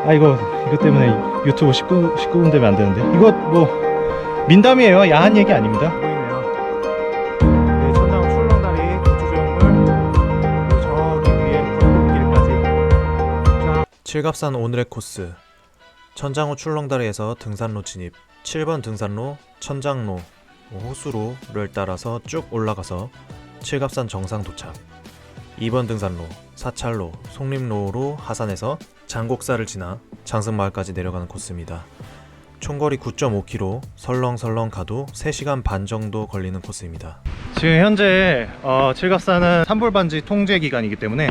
아 이거 때문에 유튜브 19분 되면 안 되는데, 이거 뭐 민담이에요. 야한 얘기 아닙니다. 보이네요. 네, 천장호 출렁다리 고추조형물, 저기 위에 벚꽃길까지. 칠갑산 오늘의 코스, 천장호 출렁다리에서 등산로 진입, 7번 등산로, 천장로, 호수로를 따라서 쭉 올라가서 칠갑산 정상 도착. 2번 등산로, 사찰로, 송림로로 하산해서 장곡사를 지나 장승마을까지 내려가는 코스입니다. 총거리 9.5km, 설렁설렁 가도 3시간 반 정도 걸리는 코스입니다. 지금 현재 칠갑산은 산불반지 통제 기간이기 때문에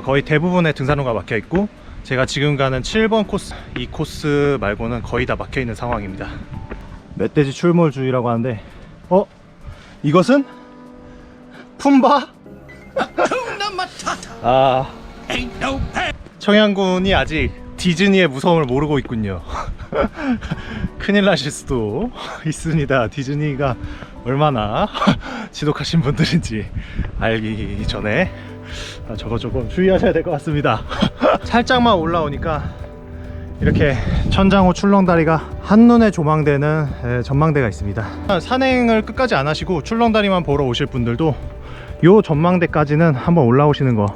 거의 대부분의 등산로가 막혀 있고, 제가 지금 가는 7번 코스, 이 코스 말고는 거의 다 막혀 있는 상황입니다. 멧돼지 출몰주의라고 하는데, 이것은 품바? 청양군이 아직 디즈니의 무서움을 모르고 있군요. 큰일 나실 수도 있습니다. 디즈니가 얼마나 지독하신 분들인지 알기 전에 저거 조금 주의하셔야 될 것 같습니다. 살짝만 올라오니까 이렇게 천장호 출렁다리가 한눈에 조망되는 전망대가 있습니다. 산행을 끝까지 안 하시고 출렁다리만 보러 오실 분들도 요 전망대까지는 한번 올라오시는 거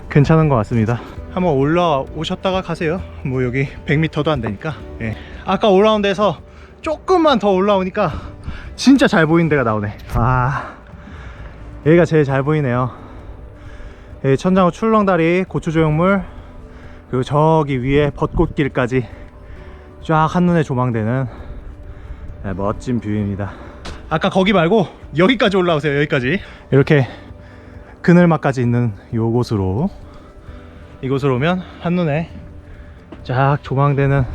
괜찮은 것 같습니다. 한번 올라오셨다가 가세요. 뭐 여기 100m도 안 되니까. 예. 아까 올라온 데서 조금만 더 올라오니까 진짜 잘 보이는 데가 나오네. 여기가 제일 잘 보이네요. 예, 천장호 출렁다리, 고추조형물, 그리고 저기 위에 벚꽃길까지 쫙 한눈에 조망되는 멋진 뷰입니다. 아까 거기 말고 여기까지 올라오세요. 여기까지 이렇게 그늘막까지 있는 이곳으로 오면 한눈에 쫙 조망되는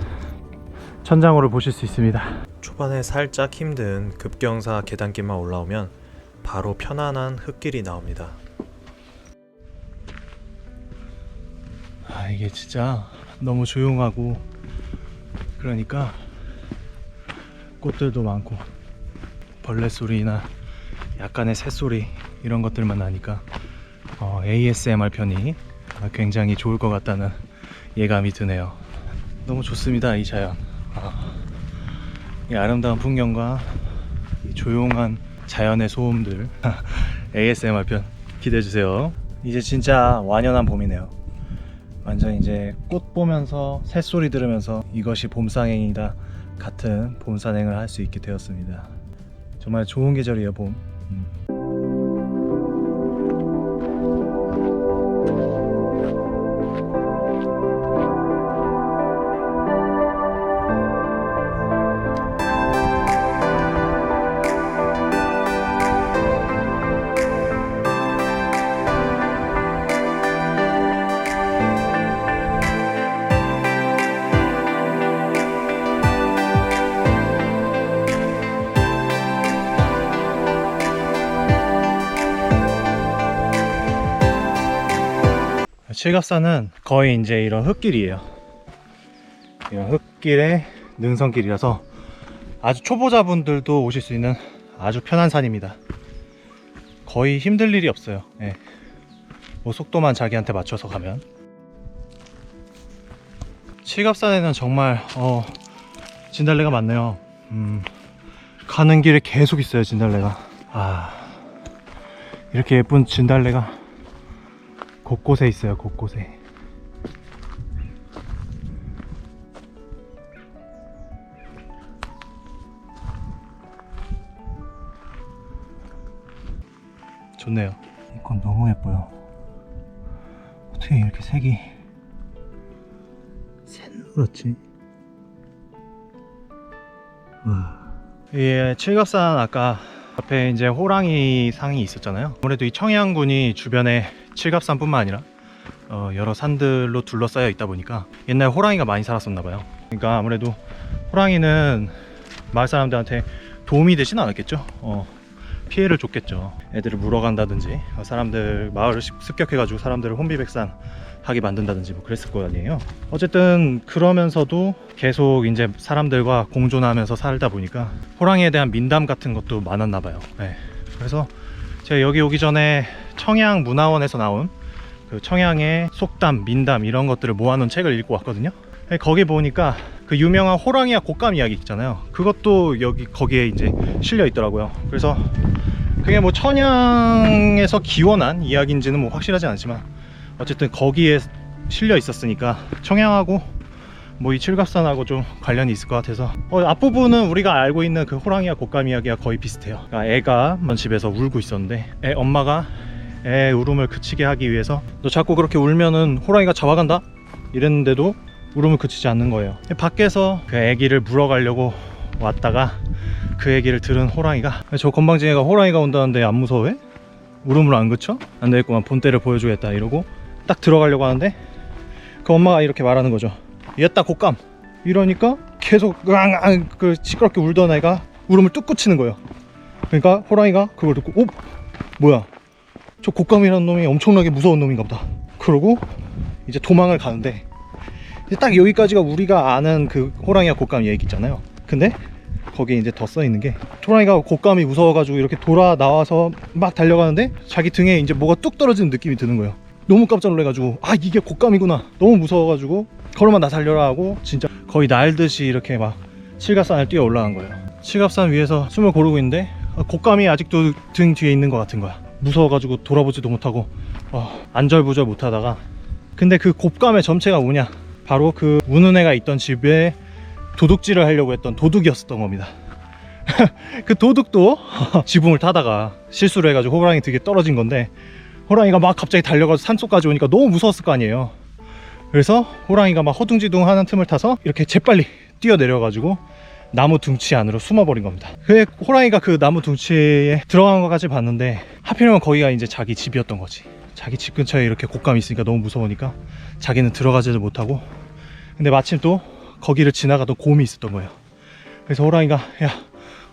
천장호를 보실 수 있습니다. 초반에 살짝 힘든 급경사 계단길만 올라오면 바로 편안한 흙길이 나옵니다. 이게 진짜 너무 조용하고, 그러니까 꽃들도 많고 벌레 소리나 약간의 새소리 이런 것들만 나니까 ASMR 편이 굉장히 좋을 것 같다는 예감이 드네요. 너무 좋습니다. 이 자연, 이 아름다운 풍경과 이 조용한 자연의 소음들. ASMR 편 기대해주세요. 이제 진짜 완연한 봄이네요. 완전 이제 꽃 보면서 새소리 들으면서 이것이 봄산행이다 같은 봄산행을 할 수 있게 되었습니다. 정말 좋은 계절이에요, 봄. 칠갑산은 거의 이제 이런 흙길이에요. 이런 흙길의 능선길이라서 아주 초보자분들도 오실 수 있는 아주 편한 산입니다. 거의 힘들 일이 없어요. 예. 뭐 속도만 자기한테 맞춰서 가면. 칠갑산에는 정말 진달래가 많네요. 가는 길에 계속 있어요, 진달래가. 이렇게 예쁜 진달래가 곳곳에 있어요, 곳곳에. 좋네요. 이건 너무 예뻐요. 어떻게 이렇게 색이 새누렇지? 예, 칠갑산 아까 앞에 이제 호랑이 상이 있었잖아요. 아무래도 이 청양군이 주변에 칠갑산뿐만 아니라 여러 산들로 둘러싸여 있다 보니까 옛날에 호랑이가 많이 살았었나 봐요. 그러니까 아무래도 호랑이는 마을 사람들한테 도움이 되진 않았겠죠. 피해를 줬겠죠. 애들을 물어간다든지, 사람들 마을을 습격해가지고 사람들을 혼비백산하게 만든다든지 뭐 그랬을 거 아니에요. 어쨌든 그러면서도 계속 이제 사람들과 공존하면서 살다 보니까 호랑이에 대한 민담 같은 것도 많았나 봐요. 네. 그래서 제가 여기 오기 전에 청양문화원에서 나온 그 청양의 속담, 민담 이런 것들을 모아놓은 책을 읽고 왔거든요. 거기 보니까 그 유명한 호랑이와 곶감 이야기 있잖아요. 그것도 거기에 이제 실려 있더라고요. 그래서 그게 뭐 천양에서 기원한 이야기인지는 뭐 확실하진 않지만 어쨌든 거기에 실려 있었으니까 청양하고 뭐 이 칠갑산하고 좀 관련이 있을 것 같아서 앞부분은 우리가 알고 있는 그 호랑이와 곶감 이야기가 거의 비슷해요. 그러니까 애가 집에서 울고 있었는데 엄마가 애 울음을 그치게 하기 위해서 너 자꾸 그렇게 울면은 호랑이가 잡아간다 이랬는데도 울음을 그치지 않는 거예요. 밖에서 그 애기를 물어가려고 왔다가 그 얘기를 들은 호랑이가 저 건방지애가 호랑이가 온다는데 안 무서워해? 울음을 안 그쳐? 안 되겠구만, 본때를 보여주겠다 이러고 딱 들어가려고 하는데 그 엄마가 이렇게 말하는 거죠. 얘따 곶감 이러니까 계속 으앙 그 시끄럽게 울던 애가 울음을 뚝 그치는 거예요. 그러니까 호랑이가 그걸 듣고 뭐야 저 곶감이라는 놈이 엄청나게 무서운 놈인가 보다 그러고 이제 도망을 가는데 이제 딱 여기까지가 우리가 아는 그 호랑이와 곶감 얘기 있잖아요. 근데 거기에 이제 더 써있는 게 호랑이가 곶감이 무서워가지고 이렇게 돌아 나와서 막 달려가는데 자기 등에 이제 뭐가 뚝 떨어지는 느낌이 드는 거예요. 너무 깜짝 놀래가지고 아 이게 곶감이구나, 너무 무서워가지고 걸어만 나 살려라 하고 진짜 거의 날듯이 이렇게 막 칠갑산을 뛰어 올라간 거예요. 칠갑산 위에서 숨을 고르고 있는데 곶감이 아직도 등 뒤에 있는 것 같은 거야. 무서워가지고 돌아보지도 못하고 안절부절 못하다가 근데 그 곶감의 정체가 뭐냐, 바로 그 우는 애가 있던 집에 도둑질을 하려고 했던 도둑이었었던 겁니다. 그 도둑도 지붕을 타다가 실수를 해가지고 호랑이 등에 떨어진 건데 호랑이가 막 갑자기 달려가서 산속까지 오니까 너무 무서웠을 거 아니에요. 그래서 호랑이가 막 허둥지둥 하는 틈을 타서 이렇게 재빨리 뛰어내려가지고 나무 둥치 안으로 숨어버린 겁니다. 그 호랑이가 그 나무 둥치에 들어간 것까지 봤는데 하필이면 거기가 이제 자기 집이었던 거지. 자기 집 근처에 이렇게 곶감이 있으니까 너무 무서우니까 자기는 들어가지도 못하고, 근데 마침 또 거기를 지나가던 곰이 있었던 거예요. 그래서 호랑이가 야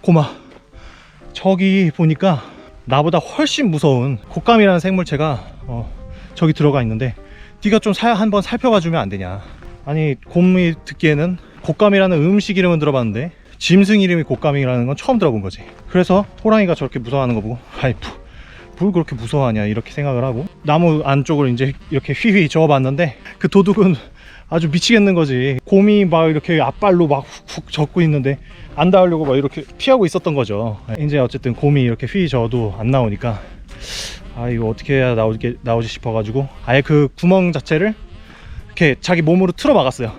곰아, 저기 보니까 나보다 훨씬 무서운 곶감이라는 생물체가 저기 들어가 있는데 네가 좀 한번 살펴봐 주면 안 되냐. 아니 곰이 듣기에는 곶감이라는 음식 이름은 들어봤는데 짐승 이름이 곶감이라는 건 처음 들어본 거지. 그래서 호랑이가 저렇게 무서워하는 거 보고 아이 뭘 그렇게 무서워하냐 이렇게 생각을 하고 나무 안쪽으로 이제 이렇게 휘휘 저어봤는데 그 도둑은 아주 미치겠는 거지. 곰이 막 이렇게 앞발로 막 훅훅 젓고 있는데 안 닿으려고 막 이렇게 피하고 있었던 거죠. 이제 어쨌든 곰이 이렇게 휘 저어도 안 나오니까 아 이거 어떻게 해야 나오지 싶어가지고 아예 그 구멍 자체를 이렇게 자기 몸으로 틀어 막았어요.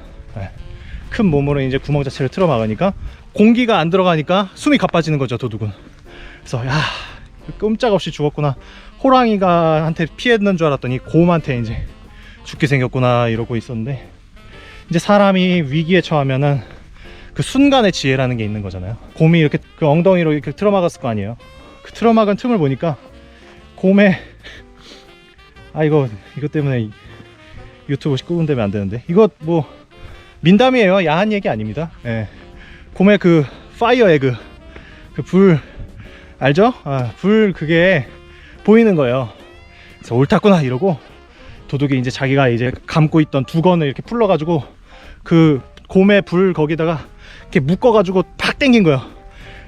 큰 몸으로 이제 구멍 자체를 틀어 막으니까 공기가 안 들어가니까 숨이 가빠지는 거죠, 도둑은. 그래서 야 끔짝없이 죽었구나, 호랑이가 한테 피했는 줄 알았더니 곰한테 이제 죽게 생겼구나 이러고 있었는데, 이제 사람이 위기에 처하면은 그 순간의 지혜라는 게 있는 거잖아요. 곰이 이렇게 그 엉덩이로 이렇게 틀어막았을 거 아니에요. 그 틀어막은 틈을 보니까 곰의 이거 때문에 유튜브 끄분되면 안 되는데, 이거 뭐 민담이에요. 야한 얘기 아닙니다. 예. 곰의 그 파이어 에그, 그 불 알죠? 불 그게 보이는 거예요. 그래서 옳았구나 이러고 도둑이 이제 자기가 이제 감고 있던 두건을 이렇게 풀러가지고 그 곰의 불 거기다가 이렇게 묶어가지고 팍 당긴 거예요.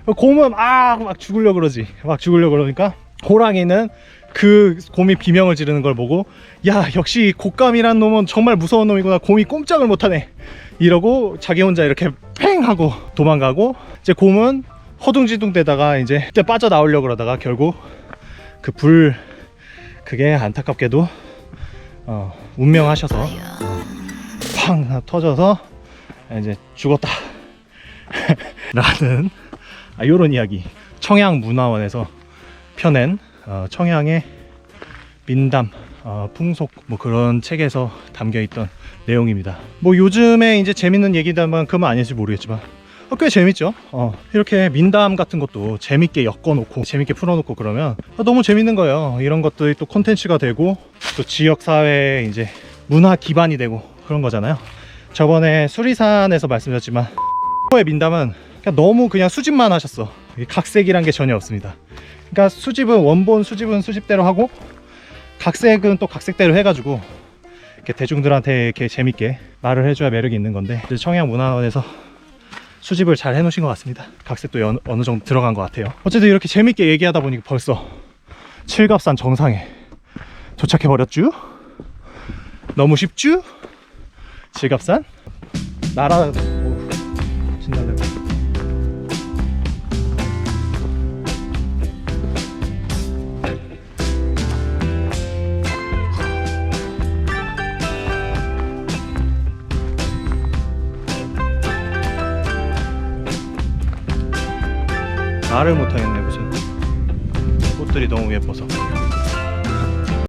곰은 막 죽으려고 그러지. 막 죽으려고 그러니까 호랑이는 그 곰이 비명을 지르는 걸 보고 야 역시 곶감이란 놈은 정말 무서운 놈이구나, 곰이 꼼짝을 못하네 이러고 자기 혼자 이렇게 팽 하고 도망가고, 이제 곰은 허둥지둥 대다가 이제 그때 빠져나오려고 그러다가 결국 그 불 그게 안타깝게도 운명하셔서 팡 터져서 이제 죽었다 라는 요런 이야기, 청양문화원에서 펴낸 청양의 민담 풍속 뭐 그런 책에서 담겨있던 내용입니다. 뭐 요즘에 이제 재밌는 얘기다만큼은 아닐지 모르겠지만 꽤 재밌죠. 이렇게 민담 같은 것도 재밌게 엮어놓고 재밌게 풀어놓고 그러면 너무 재밌는 거예요. 이런 것들이 또 콘텐츠가 되고 또 지역사회에 이제 문화 기반이 되고 그런 거잖아요. 저번에 수리산에서 말씀드렸지만 의 민담은 너무 그냥 수집만 하셨어. 각색이란 게 전혀 없습니다. 그러니까 수집은 원본 수집은 수집대로 하고 각색은 또 각색대로 해가지고 이렇게 대중들한테 이렇게 재밌게 말을 해줘야 매력이 있는 건데, 청양문화원에서 수집을 잘 해놓으신 것 같습니다. 각색도 어느 정도 들어간 것 같아요. 어쨌든 이렇게 재밌게 얘기하다 보니까 벌써 칠갑산 정상에 도착해 버렸쥬. 너무 쉽쥬? 칠갑산 날아 진달래. 말을 못하겠네 무슨. 꽃들이 너무 예뻐서.